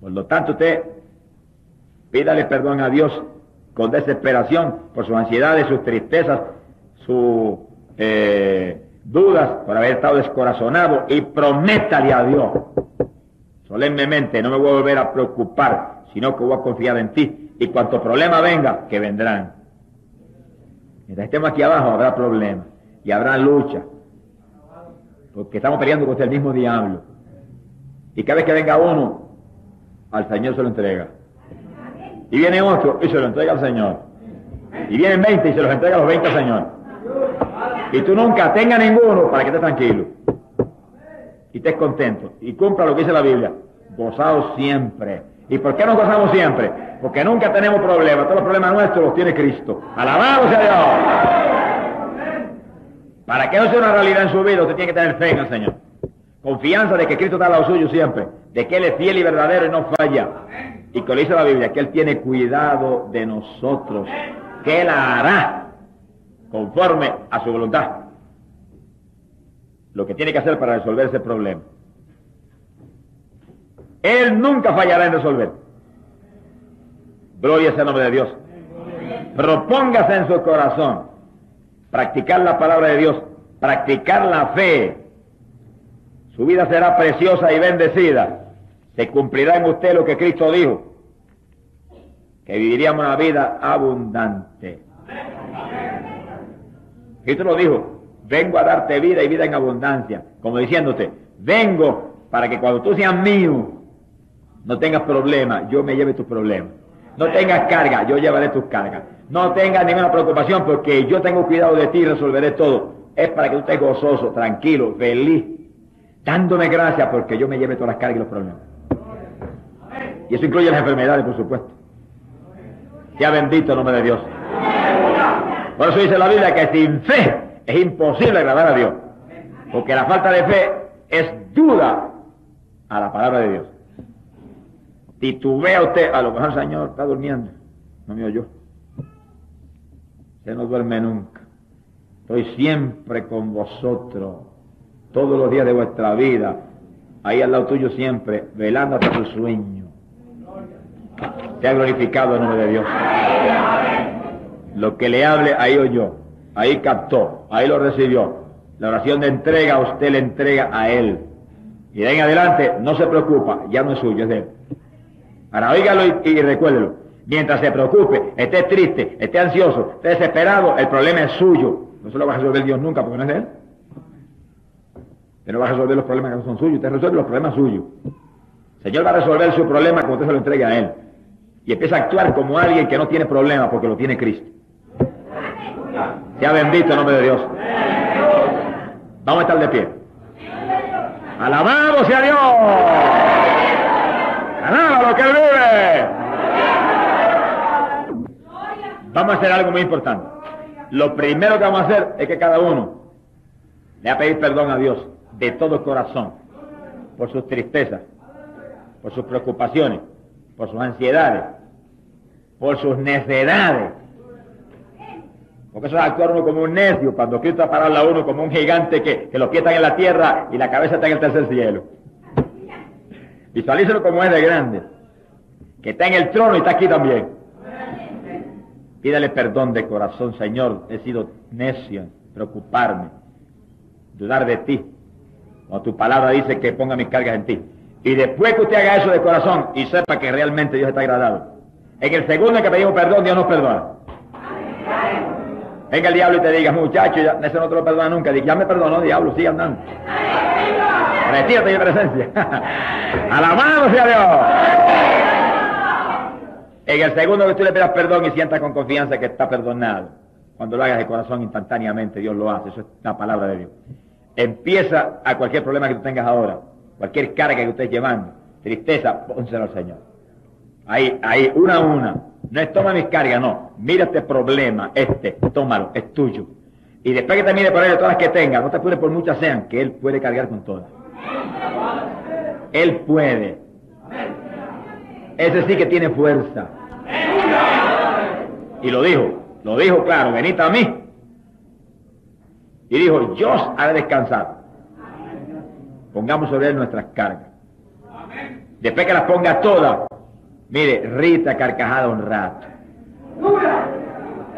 Por lo tanto, usted pídale perdón a Dios con desesperación por sus ansiedades, sus tristezas, sus dudas, por haber estado descorazonado, y prométale a Dios solemnemente: no me voy a volver a preocupar, sino que voy a confiar en ti, y cuanto problema venga, que vendrán. Mientras estemos aquí abajo habrá problemas y habrá lucha, porque estamos peleando contra el mismo diablo, y cada vez que venga uno, al Señor se lo entrega, y viene otro y se lo entrega al Señor, y vienen 20 y se los entrega a los 20 al Señor, y tú nunca tengas ninguno para que estés tranquilo y estés contento y cumpla lo que dice la Biblia: gozaos siempre. ¿Y por qué nos gozamos siempre? Porque nunca tenemos problemas. Todos los problemas nuestros los tiene Cristo. ¡Alabado sea Dios! Para que no sea una realidad en su vida, usted tiene que tener fe en el Señor, confianza de que Cristo está a lado suyo siempre, de que Él es fiel y verdadero y no falla, y que le dice la Biblia que Él tiene cuidado de nosotros, que Él hará conforme a su voluntad lo que tiene que hacer para resolver ese problema. Él nunca fallará en resolver. Gloria sea el nombre de Dios. Propóngase en su corazón practicar la palabra de Dios, practicar la fe. Su vida será preciosa y bendecida. Se cumplirá en usted lo que Cristo dijo, que viviríamos una vida abundante. Cristo lo dijo: vengo a darte vida y vida en abundancia, como diciéndote: vengo para que cuando tú seas mío no tengas problemas, yo me lleve tus problemas. No tengas carga, yo llevaré tus cargas. No tengas ninguna preocupación, porque yo tengo cuidado de ti y resolveré todo. Es para que tú estés gozoso, tranquilo, feliz, dándome gracias porque yo me lleve todas las cargas y los problemas. Y eso incluye las enfermedades, por supuesto. Sea bendito el nombre de Dios. Por eso dice la Biblia que sin fe es imposible agradar a Dios, porque la falta de fe es duda a la palabra de Dios. Titubea usted: a lo mejor el Señor está durmiendo, no me oyó. Usted no duerme nunca. Estoy siempre con vosotros, todos los días de vuestra vida, ahí al lado tuyo siempre, velando hasta tu sueño. Sea glorificado el nombre de Dios. Lo que le hable, ahí oyó, ahí captó, ahí lo recibió. La oración de entrega, usted le entrega a Él. Y de ahí en adelante no se preocupa, ya no es suyo, es de Él. Ahora óigalo y recuérdelo. Mientras se preocupe, esté triste, esté ansioso, esté desesperado, el problema es suyo. No se lo va a resolver Dios nunca, porque no es de Él. Usted no va a resolver los problemas que no son suyos, usted resuelve los problemas suyos. El Señor va a resolver su problema cuando usted se lo entregue a Él. Y empieza a actuar como alguien que no tiene problema, porque lo tiene Cristo. Sea bendito el nombre de Dios. Vamos a estar de pie. ¡Alabado sea Dios! ¡Alaba lo que Él vive! Vamos a hacer algo muy importante. Lo primero que vamos a hacer es que cada uno le va a pedir perdón a Dios de todo corazón por sus tristezas, por sus preocupaciones, por sus ansiedades, por sus necedades. Porque eso es actuar uno como un necio, cuando Cristo ha parado a uno como un gigante que los pies están en la tierra y la cabeza está en el tercer cielo. Visualícelo como es de grande, que está en el trono y está aquí también. Pídale perdón de corazón: Señor, he sido necio en preocuparme, dudar de ti, cuando tu palabra dice que ponga mis cargas en ti. Y después que usted haga eso de corazón y sepa que realmente Dios está agradado, en el segundo en que pedimos perdón, Dios nos perdona. Venga el diablo y te diga: muchacho, ya, ese no te lo perdona nunca. Diga: ya me perdonó, diablo, sigue andando. Retírate de mi presencia. ¡Alabado sea Dios! En el segundo que tú le pidas perdón y sientas con confianza que está perdonado, cuando lo hagas de corazón, instantáneamente Dios lo hace. Eso es la palabra de Dios. Empieza a cualquier problema que tú tengas ahora, cualquier carga que tú estés llevando, tristeza, pónselo al Señor. Ahí, una a una. No es toma mis cargas, no. Mira este problema, tómalo, es tuyo. Y después que termine por él todas las que tengas, no te apures por muchas sean, que Él puede cargar con todas. Él puede. Ese sí que tiene fuerza. Y lo dijo claro: venid a mí. Y dijo: yo os haré descansar. Pongamos sobre Él nuestras cargas. Después que las ponga todas, mire, ríete a carcajada un rato.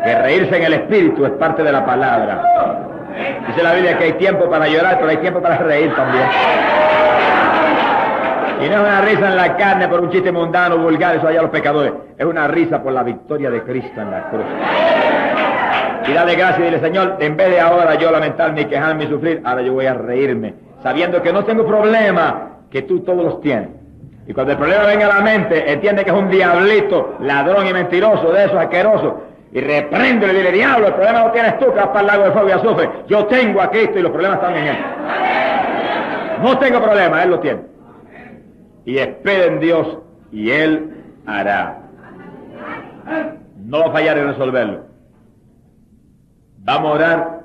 Que reírse en el espíritu es parte de la palabra. Dice la Biblia que hay tiempo para llorar, pero hay tiempo para reír también. Y no es una risa en la carne por un chiste mundano, vulgar, eso allá los pecadores. Es una risa por la victoria de Cristo en la cruz. Y dale gracias y dile, Señor, en vez de ahora yo lamentarme y quejarme y sufrir, ahora yo voy a reírme, sabiendo que no tengo problema, que tú todos los tienes. Y cuando el problema venga a la mente, entiende que es un diablito, ladrón y mentiroso, de esos asquerosos, y repréndele y dile, diablo, el problema lo tienes tú, que vas para el lago de fuego y azufre. Yo tengo a Cristo y los problemas están en Él. No tengo problema, Él lo tiene. Y espera en Dios y Él hará. No va a fallar en resolverlo. Vamos a orar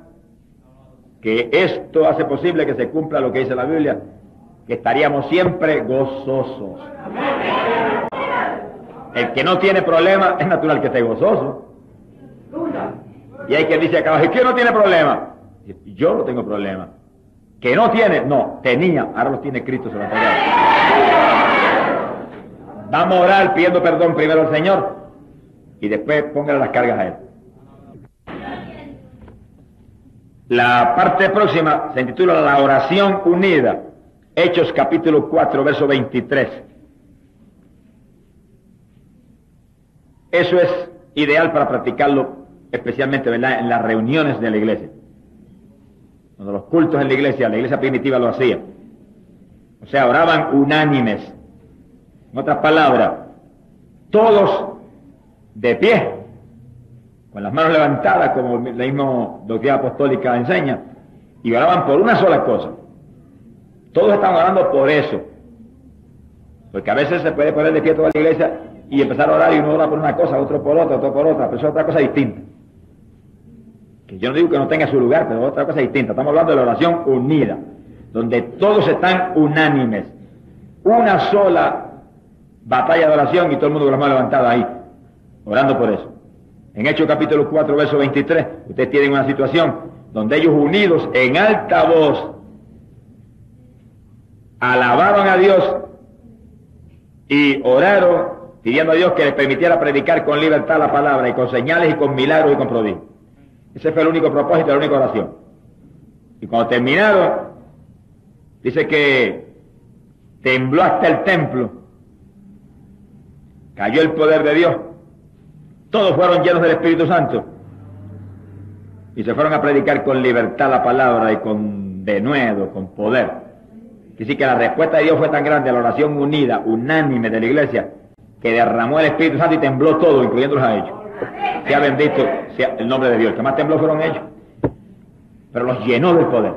que esto hace posible que se cumpla lo que dice la Biblia, que estaríamos siempre gozosos. El que no tiene problema es natural que esté gozoso. Y hay quien dice acá abajo, ¿y quién no tiene problema? Yo no tengo problema. ¿Que no tiene? No, tenía, ahora los tiene Cristo sobre la tierra. Vamos a orar pidiendo perdón primero al Señor y después póngale las cargas a Él. La parte próxima se intitula La oración unida, Hechos capítulo 4, verso 23. Eso es ideal para practicarlo, especialmente, ¿verdad?, en las reuniones de la iglesia. Cuando los cultos en la iglesia primitiva lo hacía. O sea, oraban unánimes. En otras palabras, todos de pie, con las manos levantadas, como la misma doctrina apostólica enseña, y oraban por una sola cosa. Todos estaban orando por eso. Porque a veces se puede poner de pie toda la iglesia y empezar a orar y uno ora por una cosa, otro por otra, otro por otra, pero eso es otra cosa distinta. Que yo no digo que no tenga su lugar, pero otra cosa distinta. Estamos hablando de la oración unida, donde todos están unánimes. Una sola batalla de oración y todo el mundo con las manos levantadas ahí, orando por eso. En Hechos capítulo 4, verso 23, ustedes tienen una situación donde ellos unidos en alta voz alabaron a Dios y oraron pidiendo a Dios que les permitiera predicar con libertad la palabra y con señales y con milagros y con prodigios. Ese fue el único propósito, la única oración. Y cuando terminaron, dice que tembló hasta el templo, cayó el poder de Dios, todos fueron llenos del Espíritu Santo y se fueron a predicar con libertad la palabra y con denuedo, con poder. Así que la respuesta de Dios fue tan grande a la oración unida, unánime de la iglesia, que derramó el Espíritu Santo y tembló todo, incluyéndolos a ellos. Sea bendito sea el nombre de Dios. El que más tembló fueron ellos, pero los llenó del poder.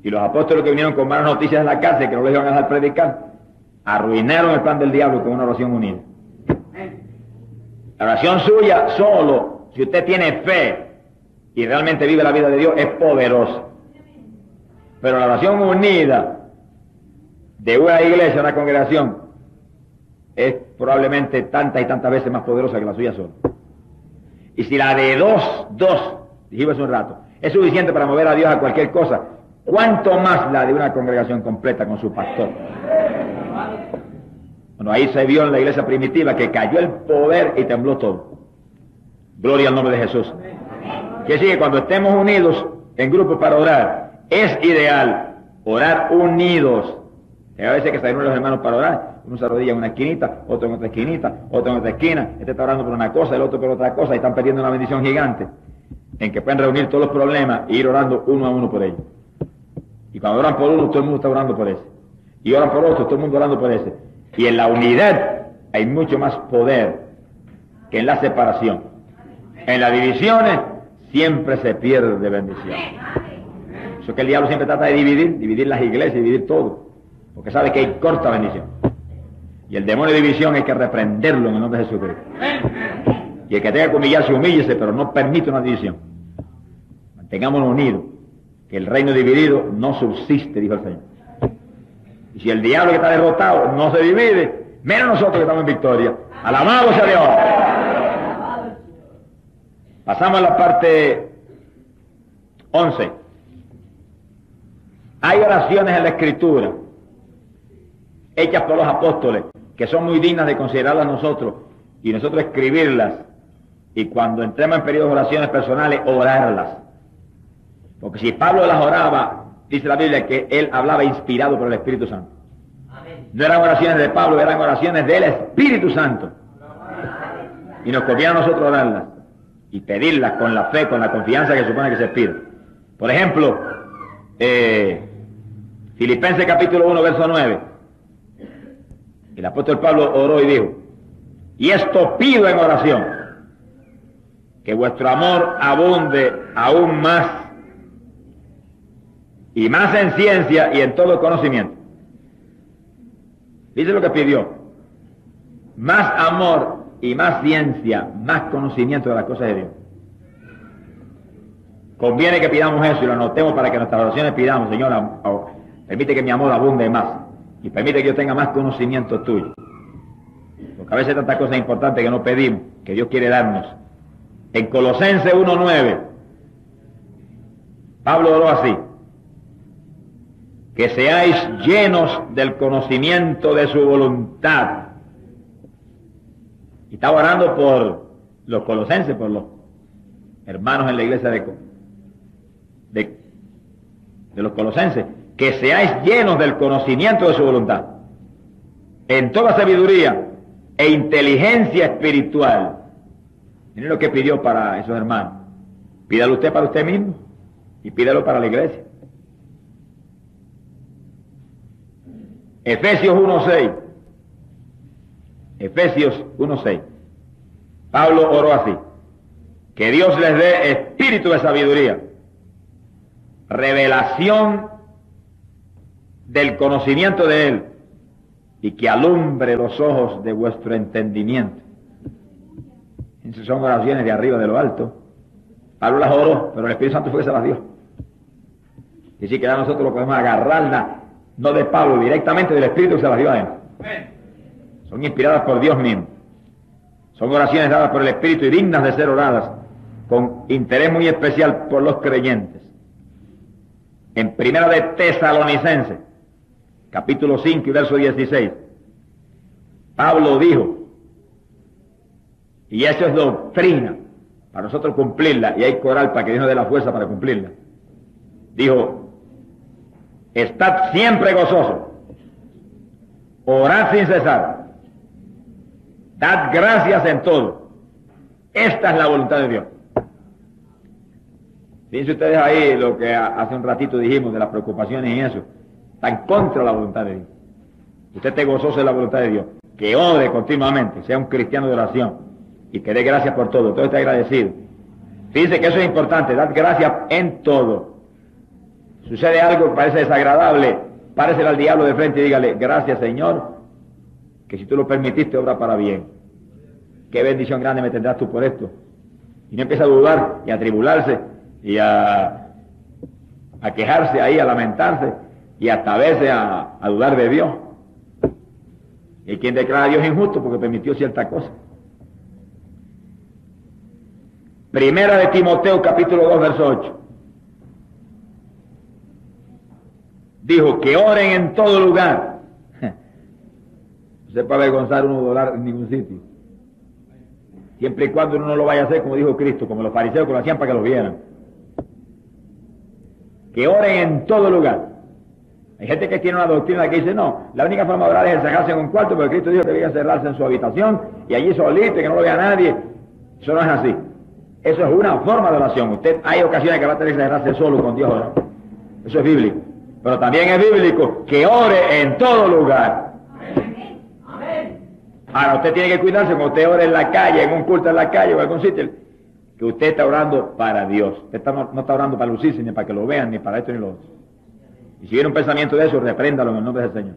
Y los apóstoles que vinieron con malas noticias de la cárcel, que no les iban a dejar predicar, arruinaron el plan del diablo con una oración unida. La oración suya solo, si usted tiene fe y realmente vive la vida de Dios, es poderosa. Pero la oración unida de una iglesia, una congregación, es probablemente tantas y tantas veces más poderosa que la suya sola. Y si la de dos, dijimos hace un rato, es suficiente para mover a Dios a cualquier cosa, ¿cuánto más la de una congregación completa con su pastor? Bueno, ahí se vio en la iglesia primitiva que cayó el poder y tembló todo. Gloria al nombre de Jesús. Que sigue, cuando estemos unidos en grupos para orar, es ideal orar unidos. Hay a veces que se reúnen los hermanos para orar, uno se arrodilla en una esquinita, otro en otra esquinita, otro en otra esquina, este está orando por una cosa, el otro por otra cosa, y están perdiendo una bendición gigante, en que pueden reunir todos los problemas e ir orando uno a uno por ellos. Y cuando oran por uno, todo el mundo está orando por ese. Y oran por otro, todo el mundo orando por ese. Y en la unidad hay mucho más poder que en la separación. En las divisiones siempre se pierde bendición. Eso es que el diablo siempre trata de dividir las iglesias, dividir todo, porque sabe que hay corta bendición. Y el demonio de división hay que reprenderlo en el nombre de Jesucristo. Y el que tenga que humillarse, humíllese, pero no permite una división. Mantengámonos unidos, que el reino dividido no subsiste, dijo el Señor. Y si el diablo que está derrotado no se divide, menos nosotros que estamos en victoria. ¡Alabado sea Dios! Pasamos a la parte 11. Hay oraciones en la Escritura hechas por los apóstoles, que son muy dignas de considerarlas nosotros, y nosotros escribirlas, y cuando entremos en periodos de oraciones personales, orarlas. Porque si Pablo las oraba, dice la Biblia que él hablaba inspirado por el Espíritu Santo. No eran oraciones de Pablo, eran oraciones del Espíritu Santo. Y nos conviene a nosotros orarlas y pedirlas con la fe, con la confianza que supone que se pide. Por ejemplo, Filipenses capítulo 1, verso 9. El apóstol Pablo oró y dijo: y esto pido en oración, que vuestro amor abunde aún más, y más en ciencia y en todo conocimiento. Dice lo que pidió: más amor y más ciencia, más conocimiento de las cosas de Dios. Conviene que pidamos eso y lo anotemos para que en nuestras oraciones pidamos: Señor, permite que mi amor abunde más y permite que yo tenga más conocimiento tuyo. Porque a veces hay tantas cosas importantes que no pedimos, que Dios quiere darnos. En Colosenses 1:9, Pablo oró así: que seáis llenos del conocimiento de su voluntad. Y estaba orando por los colosenses, por los hermanos en la iglesia de los colosenses, que seáis llenos del conocimiento de su voluntad, en toda sabiduría e inteligencia espiritual. Miren lo que pidió para esos hermanos. Pídalo usted para usted mismo y pídalo para la iglesia. Efesios 1:6. Efesios 1:6. Pablo oró así: que Dios les dé espíritu de sabiduría, revelación del conocimiento de Él, y que alumbre los ojos de vuestro entendimiento. Esas son oraciones de arriba, de lo alto. Pablo las oró, pero el Espíritu Santo fue que se las dio. Y así que ahora nosotros lo podemos agarrarla, no de Pablo, directamente del Espíritu que se las dio a él. Son inspiradas por Dios mismo. Son oraciones dadas por el Espíritu y dignas de ser oradas con interés muy especial por los creyentes. En Primera de Tesalonicenses, capítulo 5 y verso 16, Pablo dijo, y eso es doctrina, para nosotros cumplirla, y hay coral para que Dios nos dé la fuerza para cumplirla. Dijo: estad siempre gozosos, orad sin cesar, dad gracias en todo. Esta es la voluntad de Dios. Fíjense ustedes ahí lo que hace un ratito dijimos de las preocupaciones y eso. Está en contra de la voluntad de Dios. Usted esté gozoso de la voluntad de Dios, que ore continuamente, sea un cristiano de oración y que dé gracias por todo, todo esté agradecido. Fíjense que eso es importante, dar gracias en todo. Sucede algo que parece desagradable, páresele al diablo de frente y dígale: gracias, Señor, que si tú lo permitiste, obra para bien. Qué bendición grande me tendrás tú por esto. Y no empieza a dudar y a tribularse y a quejarse ahí, a lamentarse y hasta a veces a dudar de Dios. Y hay quien declara a Dios injusto porque permitió cierta cosa. Primera de Timoteo capítulo 2 verso 8. Dijo que oren en todo lugar. No se puede avergonzar uno de orar en ningún sitio. Siempre y cuando uno no lo vaya a hacer como dijo Cristo, como los fariseos que lo hacían para que lo vieran. Que oren en todo lugar. Hay gente que tiene una doctrina que dice: no, la única forma de orar es encerrarse en un cuarto, porque Cristo dijo que debía encerrarse en su habitación y allí solito, que no lo vea nadie. Eso no es así. Eso es una forma de oración. Usted, hay ocasiones que va a tener que encerrarse solo con Dios. ¿No? Eso es bíblico. Pero también es bíblico que ore en todo lugar. Ahora, usted tiene que cuidarse cuando usted ore en la calle, en un culto en la calle o en algún sitio, que usted está orando para Dios. Usted no está orando para lucirse, ni para que lo vean, ni para esto ni lo otro. Y si viene un pensamiento de eso, repréndalo en el nombre del Señor.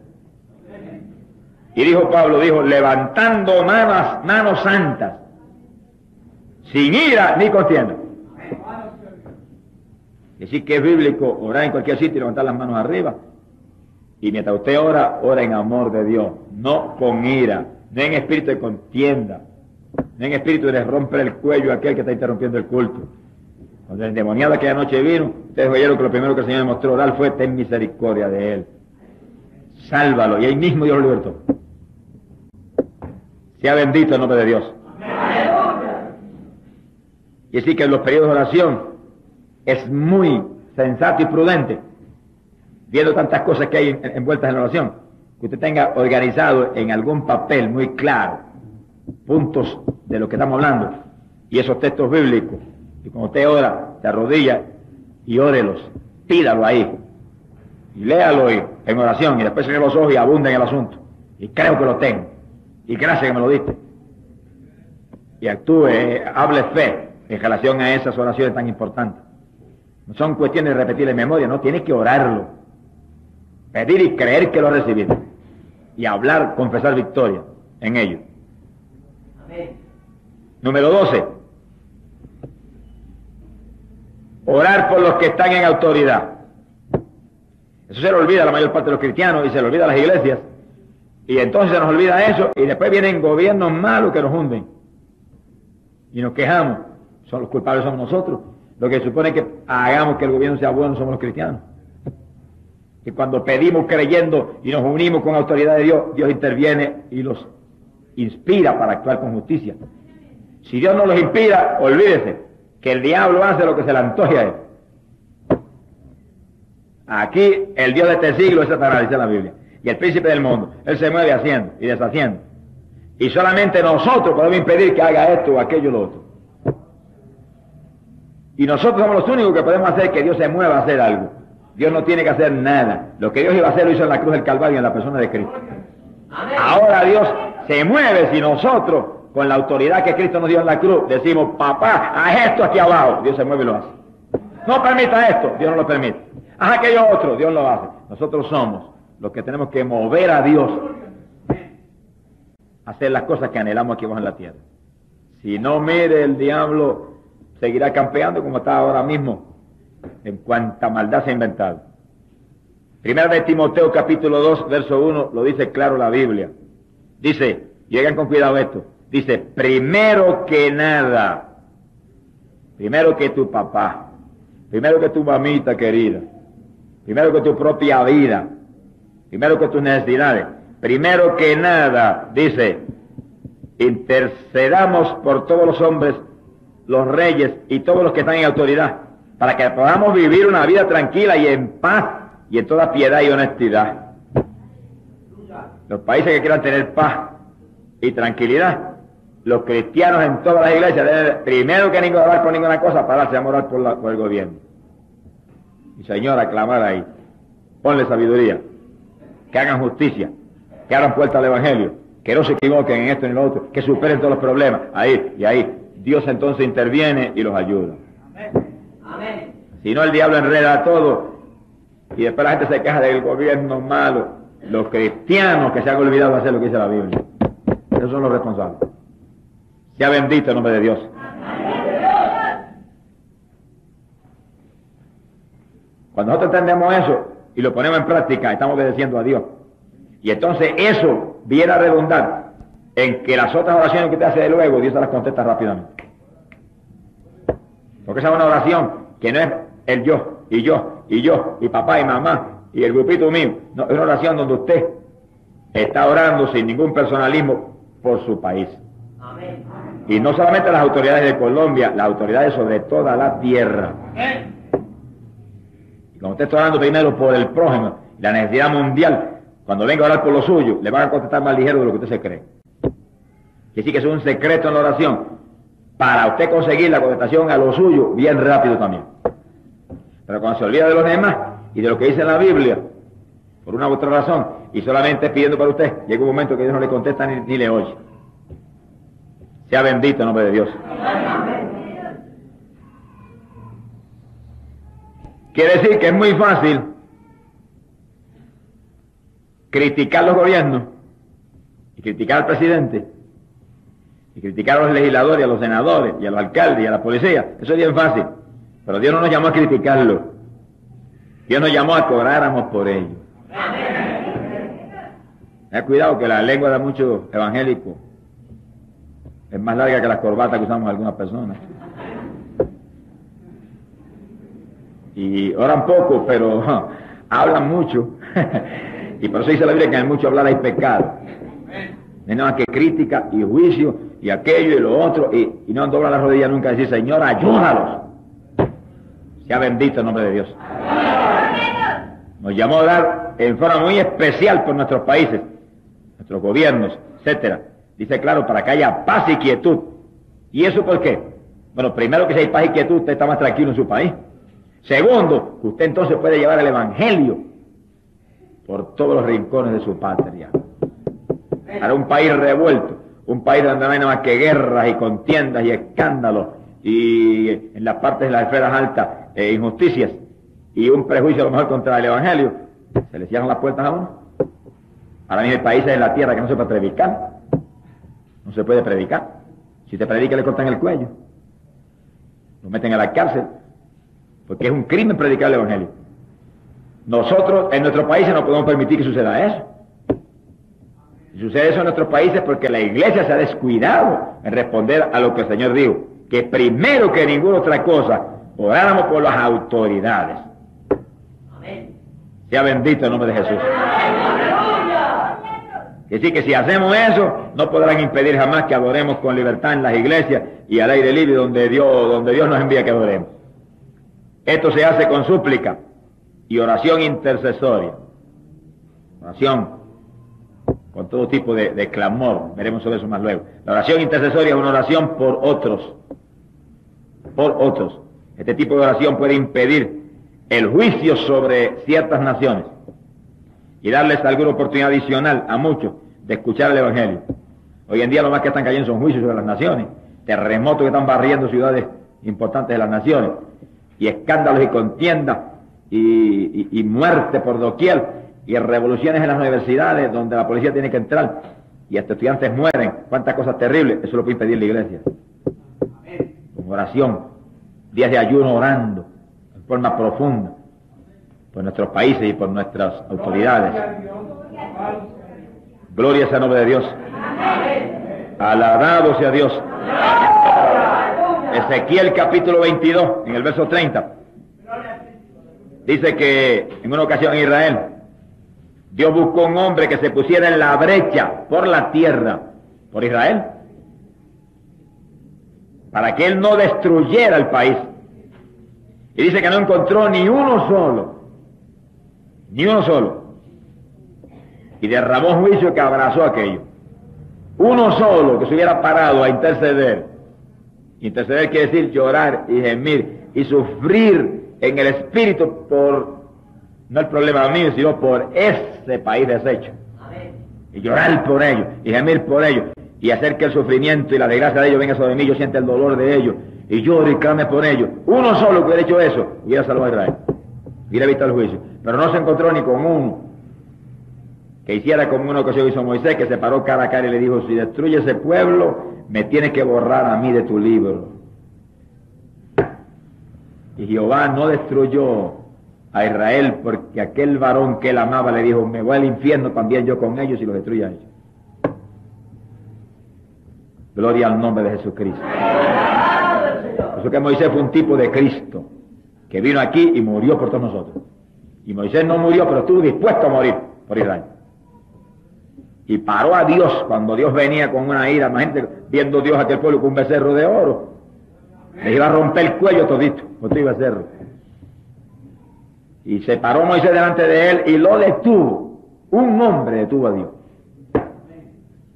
Y dijo Pablo, levantando manos santas, sin ira ni contienda. Es decir, que es bíblico orar en cualquier sitio y levantar las manos arriba. Y mientras usted ora, ora en amor de Dios, no con ira, no en espíritu de contienda, no en espíritu de romper el cuello a aquel que está interrumpiendo el culto. Cuando el endemoniado aquella noche vino, ustedes oyeron que lo primero que el Señor me mostró orar fue: ten misericordia de él. sálvalo, y ahí mismo Dios lo libertó. Sea bendito el nombre de Dios. Y así que en los periodos de oración es muy sensato y prudente, viendo tantas cosas que hay envueltas en la oración, que usted tenga organizado en algún papel muy claro puntos de lo que estamos hablando y esos textos bíblicos, y cuando usted ora, se arrodilla y órelos, pídalo ahí y léalo en oración, y después cierre los ojos y abunda en el asunto, y creo que lo tengo, y gracias que me lo diste, y actúe, hable fe en relación a esas oraciones tan importantes. No son cuestiones de repetir en memoria, no, tienes que orarlo, pedir y creer que lo has recibido, y hablar, confesar victoria en ello. Amén. Número 12. Orar por los que están en autoridad. Eso se le olvida a la mayor parte de los cristianos y se le olvida a las iglesias, y entonces se nos olvida eso, y después vienen gobiernos malos que nos hunden y nos quejamos. Son los culpables, somos nosotros. Lo que supone que hagamos que el gobierno sea bueno somos los cristianos. Que cuando pedimos creyendo y nos unimos con la autoridad de Dios, Dios interviene y los inspira para actuar con justicia. Si Dios no los inspira, olvídese que el diablo hace lo que se le antoje a él. Aquí el Dios de este siglo es Satanás, dice la Biblia, y el príncipe del mundo. Él se mueve haciendo y deshaciendo, y solamente nosotros podemos impedir que haga esto o aquello o lo otro. Y nosotros somos los únicos que podemos hacer que Dios se mueva a hacer algo. Dios no tiene que hacer nada. Lo que Dios iba a hacer lo hizo en la cruz del Calvario, en la persona de Cristo. Ahora Dios se mueve si nosotros, con la autoridad que Cristo nos dio en la cruz, decimos: papá, haz esto aquí abajo. Dios se mueve y lo hace. No permita esto, Dios no lo permite. Haz aquello otro, Dios lo hace. Nosotros somos los que tenemos que mover a Dios a hacer las cosas que anhelamos aquí abajo en la tierra. Si no, mire, el diablo seguirá campeando como está ahora mismo, en cuanta maldad se ha inventado. Primera de Timoteo capítulo 2, verso 1, lo dice claro la Biblia. Dice, lleguen con cuidado esto, dice: primero que nada, primero que tu papá, primero que tu mamita querida, primero que tu propia vida, primero que tus necesidades, primero que nada, dice, intercedamos por todos los hombres, los reyes y todos los que están en autoridad, para que podamos vivir una vida tranquila y en paz y en toda piedad y honestidad. Los países que quieran tener paz y tranquilidad, los cristianos en todas las iglesias deben, primero que ningún orar por ninguna cosa, pararse a orar por el gobierno. Y Señor, aclamar ahí, ponle sabiduría, que hagan justicia, que abran puertas al evangelio, que no se equivoquen en esto ni en lo otro, que superen todos los problemas. Ahí y ahí Dios entonces interviene y los ayuda. Amén. Si no, el diablo enreda a todo y después la gente se queja del gobierno malo. Los cristianos que se han olvidado de hacer lo que dice la Biblia, esos son los responsables. Sea bendito el nombre de Dios. Cuando nosotros entendemos eso y lo ponemos en práctica, estamos obedeciendo a Dios. Y entonces eso viene a redundar en que las otras oraciones que usted hace de luego, Dios se las contesta rápidamente. Porque esa es una oración que no es el yo, y yo, y yo, y papá y mamá, y el grupito mío. No, es una oración donde usted está orando sin ningún personalismo por su país. Amén. Y no solamente las autoridades de Colombia, las autoridades sobre toda la tierra. Y cuando usted está orando primero por el prójimo, la necesidad mundial, cuando venga a orar por lo suyo, le van a contestar más ligero de lo que usted se cree. Que sí que es un secreto en la oración, para usted conseguir la contestación a lo suyo bien rápido también. Pero cuando se olvida de los demás y de lo que dice en la Biblia, por una u otra razón, y solamente pidiendo para usted, llega un momento que Dios no le contesta ni le oye. Sea bendito el nombre de Dios. Quiere decir que es muy fácil criticar los gobiernos, y criticar al presidente, y criticar a los legisladores, a los senadores, y a los alcaldes, y a la policía. Eso es bien fácil. Pero Dios no nos llamó a criticarlo. Dios nos llamó a que oráramos por ellos. Ten cuidado que la lengua de muchos evangélicos es más larga que las corbatas que usamos algunas personas. Y oran poco, pero hablan mucho. Y por eso dice la Biblia que en mucho hablar hay pecado. No hay nada que crítica y juicio y aquello y lo otro. Y no dobla la rodilla nunca a decir, Señor, ayúdalos. Sea bendito el nombre de Dios. Nos llamó a orar en forma muy especial por nuestros países, nuestros gobiernos, etcétera. Dice claro, para que haya paz y quietud. ¿Y eso por qué? Bueno, primero que si hay paz y quietud, usted está más tranquilo en su país. Segundo, que usted entonces puede llevar el Evangelio por todos los rincones de su patria. Para un país revuelto, un país donde no hay nada más que guerras y contiendas y escándalos, y en las partes de las esferas altas, injusticias, y un prejuicio a lo mejor contra el Evangelio, se le cierran las puertas a uno. Ahora mismo hay países en la tierra que no se puede predicar. No se puede predicar. Si te predica le cortan el cuello. Lo meten a la cárcel. Porque es un crimen predicar el Evangelio. Nosotros en nuestros países no podemos permitir que suceda eso. Si sucede eso en nuestros países porque la iglesia se ha descuidado en responder a lo que el Señor dijo. Que primero que ninguna otra cosa, oráramos por las autoridades. Sea bendito el nombre de Jesús. Que sí, que si hacemos eso, no podrán impedir jamás que adoremos con libertad en las iglesias y al aire libre donde Dios nos envía que adoremos. Esto se hace con súplica y oración intercesoria. Oración con todo tipo de clamor. Veremos sobre eso más luego. La oración intercesoria es una oración por otros. Por otros. Este tipo de oración puede impedir el juicio sobre ciertas naciones y darles alguna oportunidad adicional a muchos de escuchar el Evangelio. Hoy en día lo más que están cayendo son juicios sobre las naciones, terremotos que están barriendo ciudades importantes de las naciones, y escándalos y contiendas, y muerte por doquier, y revoluciones en las universidades donde la policía tiene que entrar, y hasta estudiantes mueren. Cuántas cosas terribles. Eso lo puede impedir la iglesia. Con oración, días de ayuno orando, en forma profunda, por nuestros países y por nuestras autoridades. Gloria sea el nombre de Dios. Alabado sea Dios. Ezequiel capítulo 22, en el verso 30, dice que en una ocasión en Israel, Dios buscó un hombre que se pusiera en la brecha por la tierra, por Israel, para que él no destruyera el país. Y dice que no encontró ni uno solo. Ni uno solo. Y derramó juicio que abrazó aquello. Uno solo que se hubiera parado a interceder. Interceder quiere decir llorar y gemir y sufrir en el espíritu por, no el problema mío, sino por ese país deshecho. Y llorar por ellos, y gemir por ellos, y hacer que el sufrimiento y la desgracia de ellos venga sobre mí, yo siento el dolor de ellos, y lloro y clame por ellos. Uno solo que hubiera hecho eso, hubiera salvado a Israel. Hubiera evitado el juicio. Pero no se encontró ni con uno que hiciera como uno que se hizo Moisés, que se paró cara a cara y le dijo, si destruye ese pueblo, me tienes que borrar a mí de tu libro. Y Jehová no destruyó a Israel porque aquel varón que él amaba le dijo, me voy al infierno también yo con ellos y los destruyo a ellos. Gloria al nombre de Jesucristo. Por eso que Moisés fue un tipo de Cristo, que vino aquí y murió por todos nosotros. Y Moisés no murió, pero estuvo dispuesto a morir por Israel. Y paró a Dios cuando Dios venía con una ira, imagínate, viendo Dios a aquel pueblo con un becerro de oro. Les iba a romper el cuello todito, otro becerro. Y se paró Moisés delante de él y lo detuvo. Un hombre detuvo a Dios.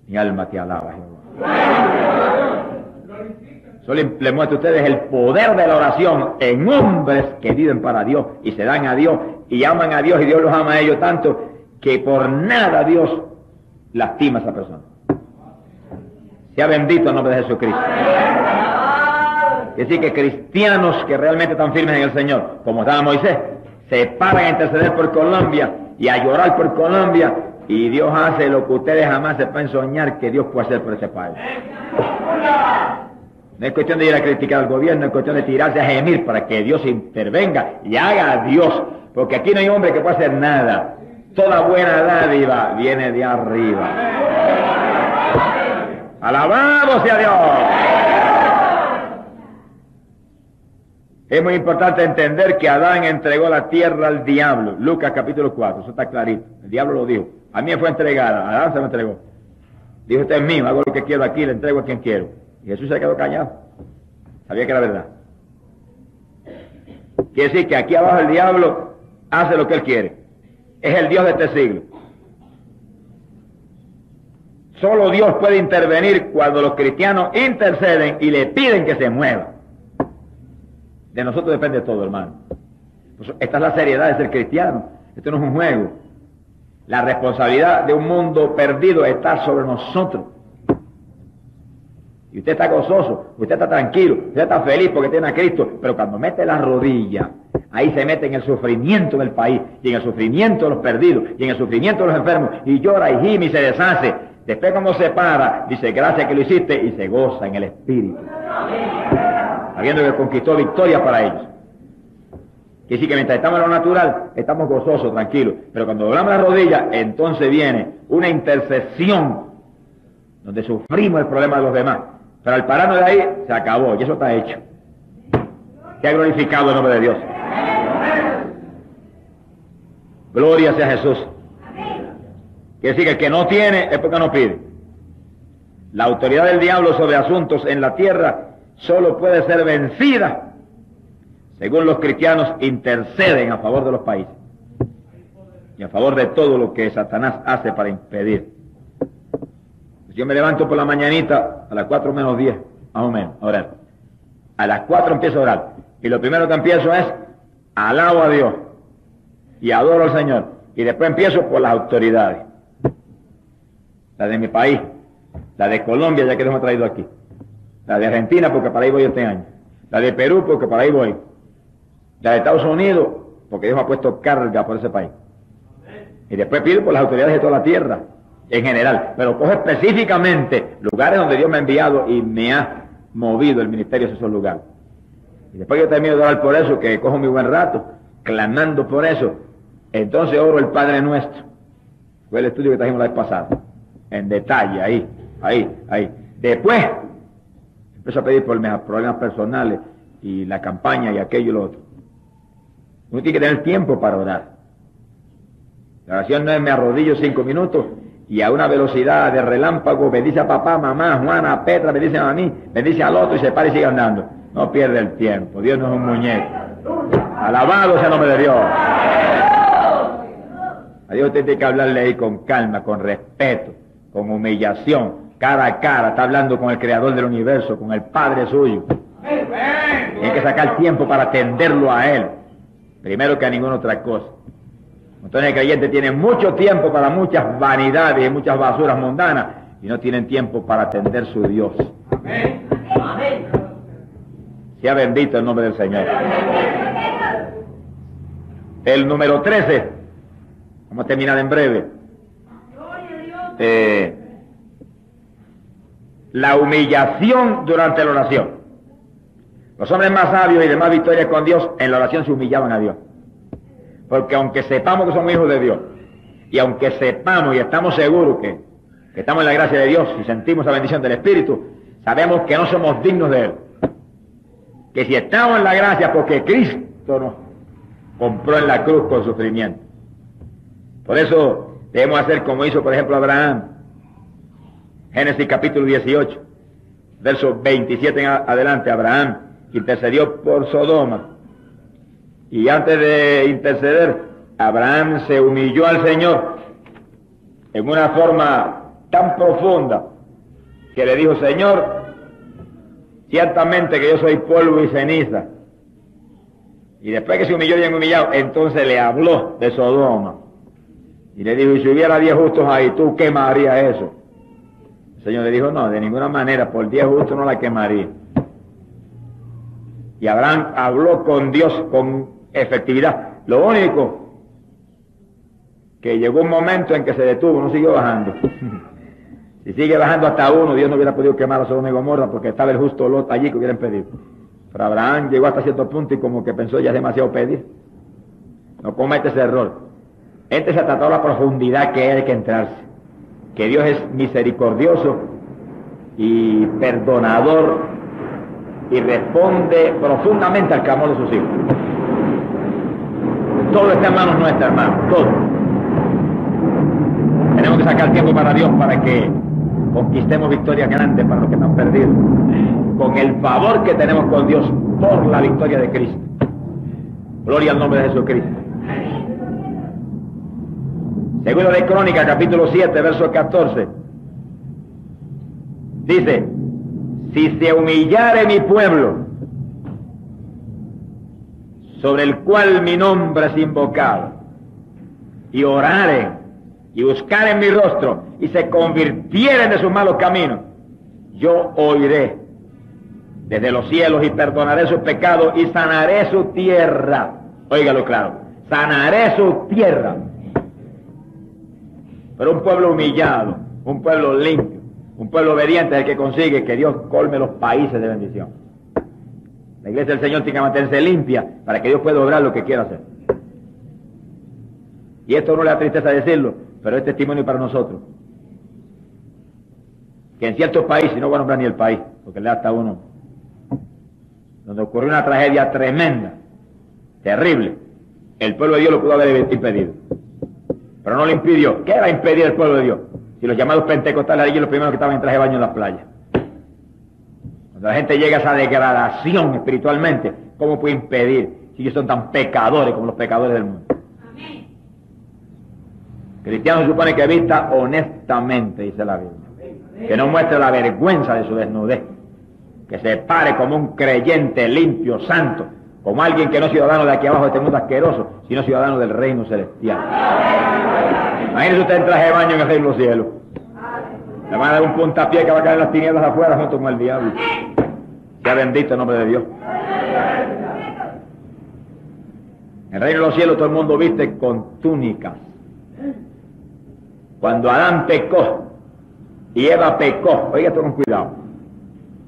Mi alma te alaba, Jehová. Solo le muestro a ustedes el poder de la oración en hombres que viven para Dios y se dan a Dios y aman a Dios y Dios los ama a ellos tanto que por nada Dios lastima a esa persona. Sea bendito el nombre de Jesucristo. Es decir, que cristianos que realmente están firmes en el Señor, como estaba Moisés, se paran a interceder por Colombia y a llorar por Colombia, y Dios hace lo que ustedes jamás se pueden soñar que Dios puede hacer por ese país. No es cuestión de ir a criticar al gobierno, es cuestión de tirarse a gemir para que Dios intervenga y haga a Dios, porque aquí no hay hombre que pueda hacer nada. Toda buena dádiva viene de arriba. ¡Alabado sea Dios! Es muy importante entender que Adán entregó la tierra al diablo. Lucas capítulo 4, eso está clarito. El diablo lo dijo. A mí me fue entregada, a Adán se me entregó. Dijo, este es mío, hago lo que quiero aquí, le entrego a quien quiero. Y Jesús se quedó callado. Sabía que era verdad. Quiere decir que aquí abajo el diablo hace lo que él quiere. Es el Dios de este siglo. Solo Dios puede intervenir cuando los cristianos interceden y le piden que se mueva. De nosotros depende todo, hermano. Pues esta es la seriedad de ser cristiano. Esto no es un juego. La responsabilidad de un mundo perdido está sobre nosotros. Y usted está gozoso, usted está tranquilo, usted está feliz porque tiene a Cristo, pero cuando mete la rodilla, ahí se mete en el sufrimiento del país, y en el sufrimiento de los perdidos, y en el sufrimiento de los enfermos, y llora y gime y se deshace. Después cuando se para, dice, gracias que lo hiciste, y se goza en el Espíritu, sabiendo que conquistó victoria para ellos. Quiere decir que mientras estamos en lo natural, estamos gozosos, tranquilos, pero cuando doblamos la rodilla, entonces viene una intercesión, donde sufrimos el problema de los demás. Pero al pararnos de ahí, se acabó, y eso está hecho. Se ha glorificado el nombre de Dios. Gloria sea Jesús. Quiere decir que el que no tiene es porque no pide. La autoridad del diablo sobre asuntos en la tierra solo puede ser vencida según los cristianos interceden a favor de los países y a favor de todo lo que Satanás hace para impedir. Yo me levanto por la mañanita a las 4 menos 10, más o menos, a orar. A las 4 empiezo a orar. Y lo primero que empiezo es, alabo a Dios y adoro al Señor. Y después empiezo por las autoridades. La de mi país, la de Colombia, ya que nos hemos traído aquí. La de Argentina, porque para ahí voy este año. La de Perú, porque para ahí voy. La de Estados Unidos, porque Dios me ha puesto carga por ese país. Y después pido por las autoridades de toda la tierra, en general. Pero cojo específicamente lugares donde Dios me ha enviado y me ha movido el ministerio hacia esos lugares. Y después yo termino de orar por eso, que cojo mi buen rato, clamando por eso. Entonces oro el Padre Nuestro. Fue el estudio que trajimos la vez pasada. En detalle, ahí. Después, empiezo a pedir por mis problemas personales y la campaña y aquello y lo otro. Uno tiene que tener tiempo para orar. La oración no es me arrodillo 5 minutos y a una velocidad de relámpago bendice a papá, mamá, Juana, a Petra, bendice a mí, bendice al otro y se para y sigue andando. No pierde el tiempo. Dios no es un muñeco. Alabado sea el nombre de Dios. A Dios usted tiene que hablarle ahí con calma, con respeto, con humillación, cara a cara. Está hablando con el creador del universo, con el Padre suyo. Tiene que sacar tiempo para atenderlo a Él, primero que a ninguna otra cosa. Entonces el creyente tiene mucho tiempo para muchas vanidades y muchas basuras mundanas y no tienen tiempo para atender su Dios. Amén. Sea bendito el nombre del Señor. El número 13, vamos a terminar en breve. La humillación durante la oración. Los hombres más sabios y de más victorias con Dios en la oración se humillaban a Dios. Porque aunque sepamos que somos hijos de Dios, y aunque sepamos y estamos seguros que estamos en la gracia de Dios y sentimos la bendición del Espíritu, sabemos que no somos dignos de Él. Que si estamos en la gracia porque Cristo nos compró en la cruz con sufrimiento. Por eso debemos hacer como hizo, por ejemplo, Abraham. Génesis capítulo 18, versos 27 en adelante. Abraham intercedió por Sodoma. Y antes de interceder, Abraham se humilló al Señor en una forma tan profunda que le dijo, Señor, ciertamente que yo soy polvo y ceniza. Y después que se humilló bien humillado, entonces le habló de Sodoma. Y le dijo, y si hubiera 10 justos ahí, ¿tú quemarías eso? El Señor le dijo, no, de ninguna manera, por 10 justos no la quemaría. Y Abraham habló con Dios con efectividad. Lo único que llegó un momento en que se detuvo, no siguió bajando. Si sigue bajando hasta 1, Dios no hubiera podido quemar a Sodoma y Gomorra porque estaba el justo Lot allí que hubieran pedido. Pero Abraham llegó hasta cierto punto y como que pensó ya es demasiado pedir. No comete ese error. Este se ha tratado la profundidad que hay que entrarse. Que Dios es misericordioso y perdonador y responde profundamente al clamor de sus hijos. Todo está en manos nuestras, hermanos, todo. Tenemos que sacar tiempo para Dios para que conquistemos victorias grandes para los que están perdidos, con el favor que tenemos con Dios por la victoria de Cristo. Gloria al nombre de Jesucristo. Segundo de Crónicas, capítulo 7, verso 14. Dice: si se humillare mi pueblo, sobre el cual mi nombre es invocado, y oraren, y buscaren mi rostro, y se convirtieren de sus malos caminos, yo oiré desde los cielos y perdonaré sus pecados y sanaré su tierra. Óigalo claro, sanaré su tierra. Pero un pueblo humillado, un pueblo limpio, un pueblo obediente es el que consigue que Dios colme los países de bendición. La iglesia del Señor tiene que mantenerse limpia para que Dios pueda obrar lo que quiera hacer. Y esto no le da tristeza decirlo, pero es testimonio para nosotros. Que en ciertos países, y no voy a nombrar ni el país, porque le da hasta uno, donde ocurrió una tragedia tremenda, terrible, el pueblo de Dios lo pudo haber impedido. Pero no lo impidió. ¿Qué era impedir el pueblo de Dios? Si los llamados pentecostales eran los primeros que estaban en traje de baño en las playas. Cuando la gente llega a esa degradación espiritualmente, ¿cómo puede impedir si ellos son tan pecadores como los pecadores del mundo? Amén. Cristiano se supone que vista honestamente, dice la Biblia, que no muestre la vergüenza de su desnudez, que se pare como un creyente limpio, santo, como alguien que no es ciudadano de aquí abajo de este mundo asqueroso, sino ciudadano del reino celestial. Imagínese usted en traje de baño en el reino de los cielos. Le van a dar un puntapié que va a caer en las tinieblas afuera junto con el diablo. Sea bendito el nombre de Dios. En el reino de los cielos todo el mundo viste con túnicas. Cuando Adán pecó y Eva pecó, oiga esto con cuidado,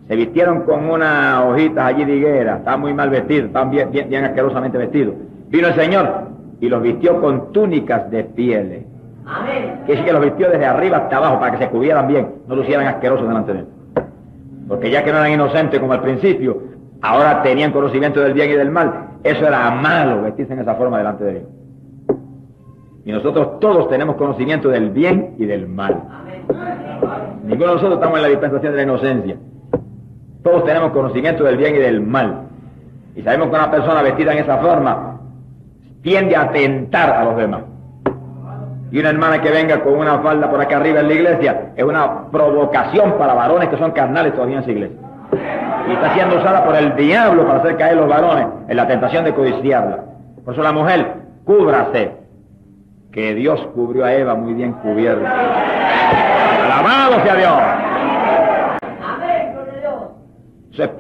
se vistieron con unas hojitas allí de higuera, estaban muy mal vestidos, estaban bien asquerosamente vestidos. Vino el Señor y los vistió con túnicas de pieles. Amén. Que sí que los vistió desde arriba hasta abajo para que se cubrieran bien, no lucieran asquerosos delante de él. Porque ya que no eran inocentes como al principio, ahora tenían conocimiento del bien y del mal. Eso era malo, vestirse en esa forma delante de Dios. Y nosotros todos tenemos conocimiento del bien y del mal. Ninguno de nosotros estamos en la dispensación de la inocencia. Todos tenemos conocimiento del bien y del mal. Y sabemos que una persona vestida en esa forma tiende a atentar a los demás. Y una hermana que venga con una falda por acá arriba en la iglesia es una provocación para varones que son carnales todavía en esa iglesia. Y está siendo usada por el diablo para hacer caer los varones en la tentación de codiciarla. Por eso la mujer, cúbrase, que Dios cubrió a Eva muy bien cubierta. ¡Alabado sea Dios! Eso es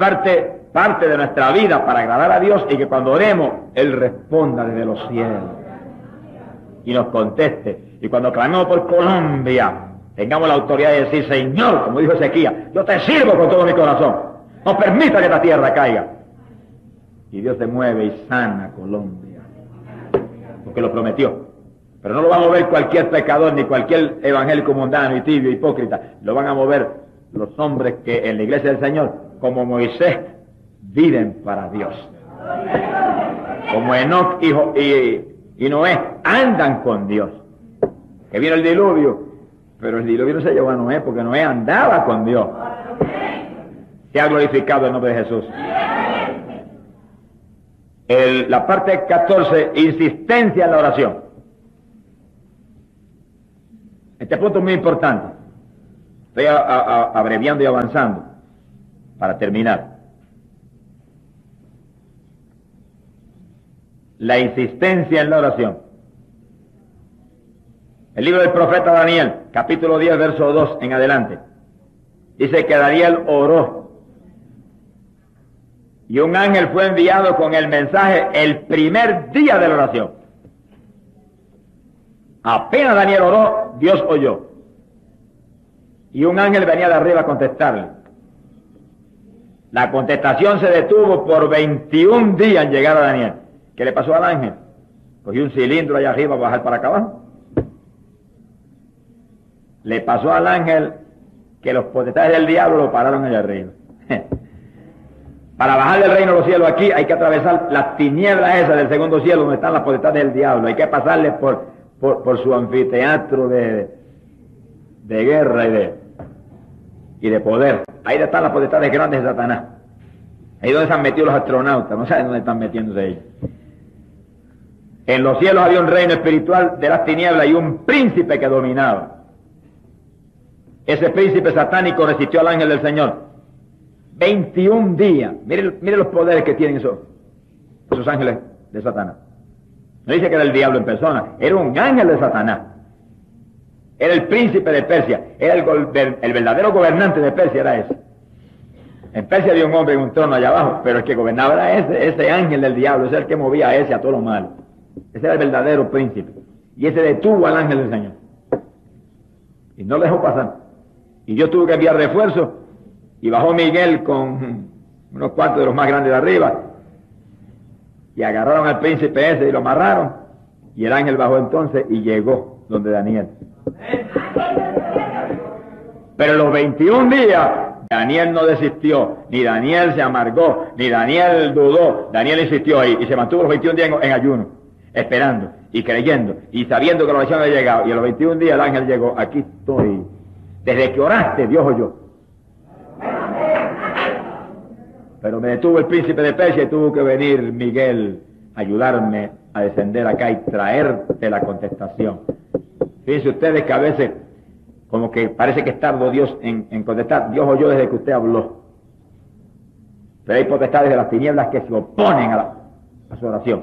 parte de nuestra vida para agradar a Dios y que cuando oremos, Él responda desde los cielos y nos conteste. Y cuando clamemos por Colombia, tengamos la autoridad de decir: Señor, como dijo Ezequías, yo te sirvo con todo mi corazón. No permita que esta tierra caiga. Y Dios se mueve y sana Colombia, porque lo prometió. Pero no lo va a mover cualquier pecador ni cualquier evangélico mundano y tibio, hipócrita. Lo van a mover los hombres que en la iglesia del Señor, como Moisés, viven para Dios. Como Enoc y Noé andan con Dios. Que vino el diluvio, pero el diluvio no se llevó a Noé porque Noé andaba con Dios. Se ha glorificado el nombre de Jesús. La parte 14, insistencia en la oración. Este punto es muy importante. Estoy abreviando y avanzando para terminar. La insistencia en la oración. El libro del profeta Daniel, capítulo 10, verso 2 en adelante, dice que Daniel oró y un ángel fue enviado con el mensaje el primer día de la oración. Apenas Daniel oró, Dios oyó. Y un ángel venía de arriba a contestarle. La contestación se detuvo por 21 días en llegar a Daniel. ¿Qué le pasó al ángel? Cogió un cilindro allá arriba para bajar para acá abajo. Le pasó al ángel que los potestades del diablo lo pararon allá arriba. Para bajar del reino de los cielos aquí hay que atravesar las tinieblas esas del segundo cielo donde están las potestades del diablo. Hay que pasarle por su anfiteatro de guerra y de poder. Ahí están las potestades grandes de Satanás. Ahí donde se han metido los astronautas, no saben dónde están metiéndose ellos. En los cielos había un reino espiritual de las tinieblas y un príncipe que dominaba. Ese príncipe satánico resistió al ángel del Señor 21 días. Mire los poderes que tienen esos ángeles de Satanás. No dice que era el diablo en persona, era un ángel de Satanás. Era el príncipe de Persia, era el verdadero gobernante de Persia, era ese. En Persia había un hombre en un trono allá abajo, pero el que gobernaba era ese ángel del diablo, ese era el que movía a todo lo malo. Ese era el verdadero príncipe. Y ese detuvo al ángel del Señor. Y no lo dejó pasar. Y yo tuve que enviar refuerzos, y bajó Miguel con unos cuantos de los más grandes de arriba, y agarraron al príncipe ese y lo amarraron, y el ángel bajó entonces y llegó donde Daniel. Pero en los 21 días, Daniel no desistió, ni Daniel se amargó, ni Daniel dudó, Daniel insistió y se mantuvo los 21 días en ayuno, esperando y creyendo y sabiendo que la oración había llegado. Y a los 21 días el ángel llegó, aquí estoy. Desde que oraste, Dios oyó. Pero me detuvo el príncipe de Persia y tuvo que venir Miguel a ayudarme a descender acá y traerte la contestación. Fíjense ustedes que a veces como que parece que tardó Dios en contestar. Dios oyó desde que usted habló. Pero hay potestades de las tinieblas que se oponen a su oración.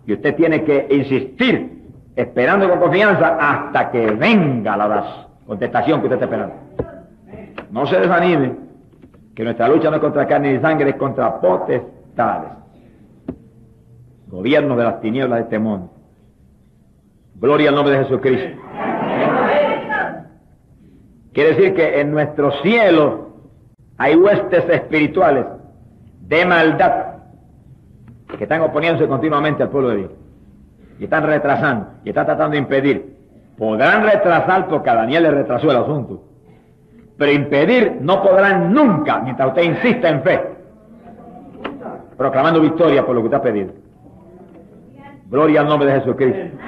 Y usted tiene que insistir, esperando con confianza hasta que venga la contestación que usted está esperando. No se desanime, que nuestra lucha no es contra carne ni sangre, es contra potestades. Gobierno de las tinieblas de este mundo. Gloria al nombre de Jesucristo. Quiere decir que en nuestro cielo hay huestes espirituales de maldad que están oponiéndose continuamente al pueblo de Dios. Y están retrasando, y están tratando de impedir. Podrán retrasar porque a Daniel le retrasó el asunto. Pero impedir no podrán nunca mientras usted insista en fe, proclamando victoria por lo que usted ha pedido. Gloria al nombre de Jesucristo.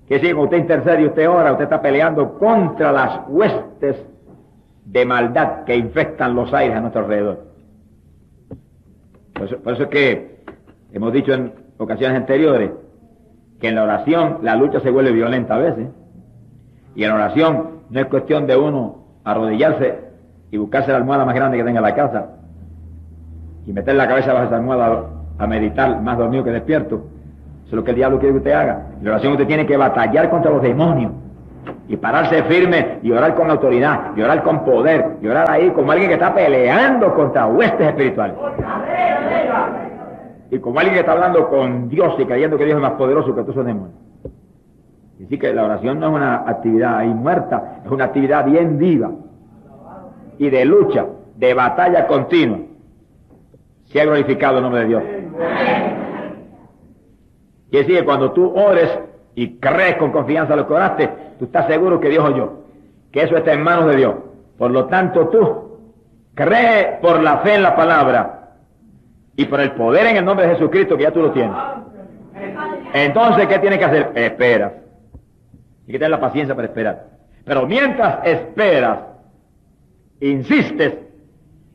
Que si usted intercede y usted ora, usted está peleando contra las huestes de maldad que infectan los aires a nuestro alrededor. Por eso es que hemos dicho en ocasiones anteriores que en la oración la lucha se vuelve violenta a veces. Y en la oración no es cuestión de uno arrodillarse y buscarse la almohada más grande que tenga en la casa y meter la cabeza bajo esa almohada a meditar más dormido que despierto. Eso es lo que el diablo quiere que usted haga. En la oración usted tiene que batallar contra los demonios y pararse firme y orar con autoridad y orar con poder y orar ahí como alguien que está peleando contra huestes espirituales y como alguien que está hablando con Dios y creyendo que Dios es más poderoso que todos esos demonios. Así que la oración no es una actividad ahí muerta, es una actividad bien viva y de lucha, de batalla continua. Sea glorificado el nombre de Dios. Y decir que cuando tú ores y crees con confianza lo que oraste, tú estás seguro que Dios oyó, que eso está en manos de Dios. Por lo tanto, tú cree por la fe en la palabra y por el poder en el nombre de Jesucristo, que ya tú lo tienes. Entonces, ¿qué tienes que hacer? Esperas. Hay que tener la paciencia para esperar. Pero mientras esperas, insistes,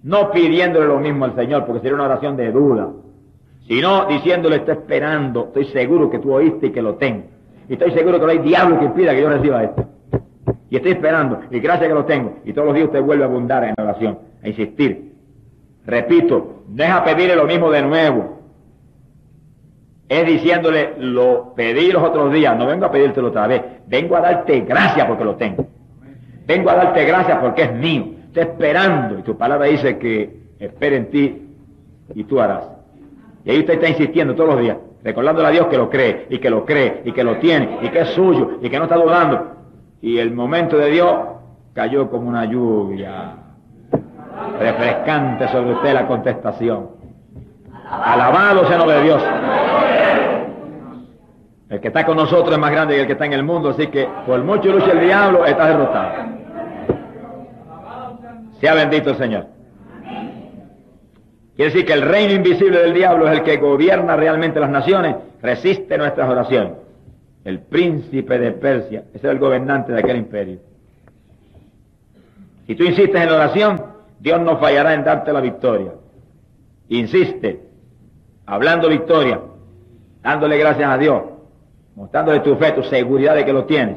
no pidiéndole lo mismo al Señor, porque sería una oración de duda, sino diciéndole, estoy esperando, estoy seguro que tú oíste y que lo tengo. Y estoy seguro que no hay diablo que impida que yo reciba esto. Y estoy esperando, y gracias que lo tengo. Y todos los días usted vuelve a abundar en la oración, a insistir. Repito, no es a pedirle lo mismo de nuevo. Es diciéndole, lo pedí los otros días, no vengo a pedírtelo otra vez. Vengo a darte gracias porque lo tengo. Vengo a darte gracias porque es mío. Estoy esperando, y tu palabra dice que espere en ti y tú harás. Y ahí usted está insistiendo todos los días, recordándole a Dios que lo cree, y que lo cree, y que lo tiene, y que es suyo, y que no está dudando. Y el momento de Dios cayó como una lluvia refrescante sobre usted la contestación. Alabado sea el nombre de Dios. El que está con nosotros es más grande que el que está en el mundo, así que por mucho lucha el diablo, está derrotado. Sea bendito el Señor. Quiere decir que el reino invisible del diablo es el que gobierna realmente las naciones, resiste nuestras oraciones. El príncipe de Persia, ese era el gobernante de aquel imperio. Si tú insistes en la oración, Dios no fallará en darte la victoria. Insiste, hablando victoria, dándole gracias a Dios, mostrándole tu fe, tu seguridad de que lo tienes.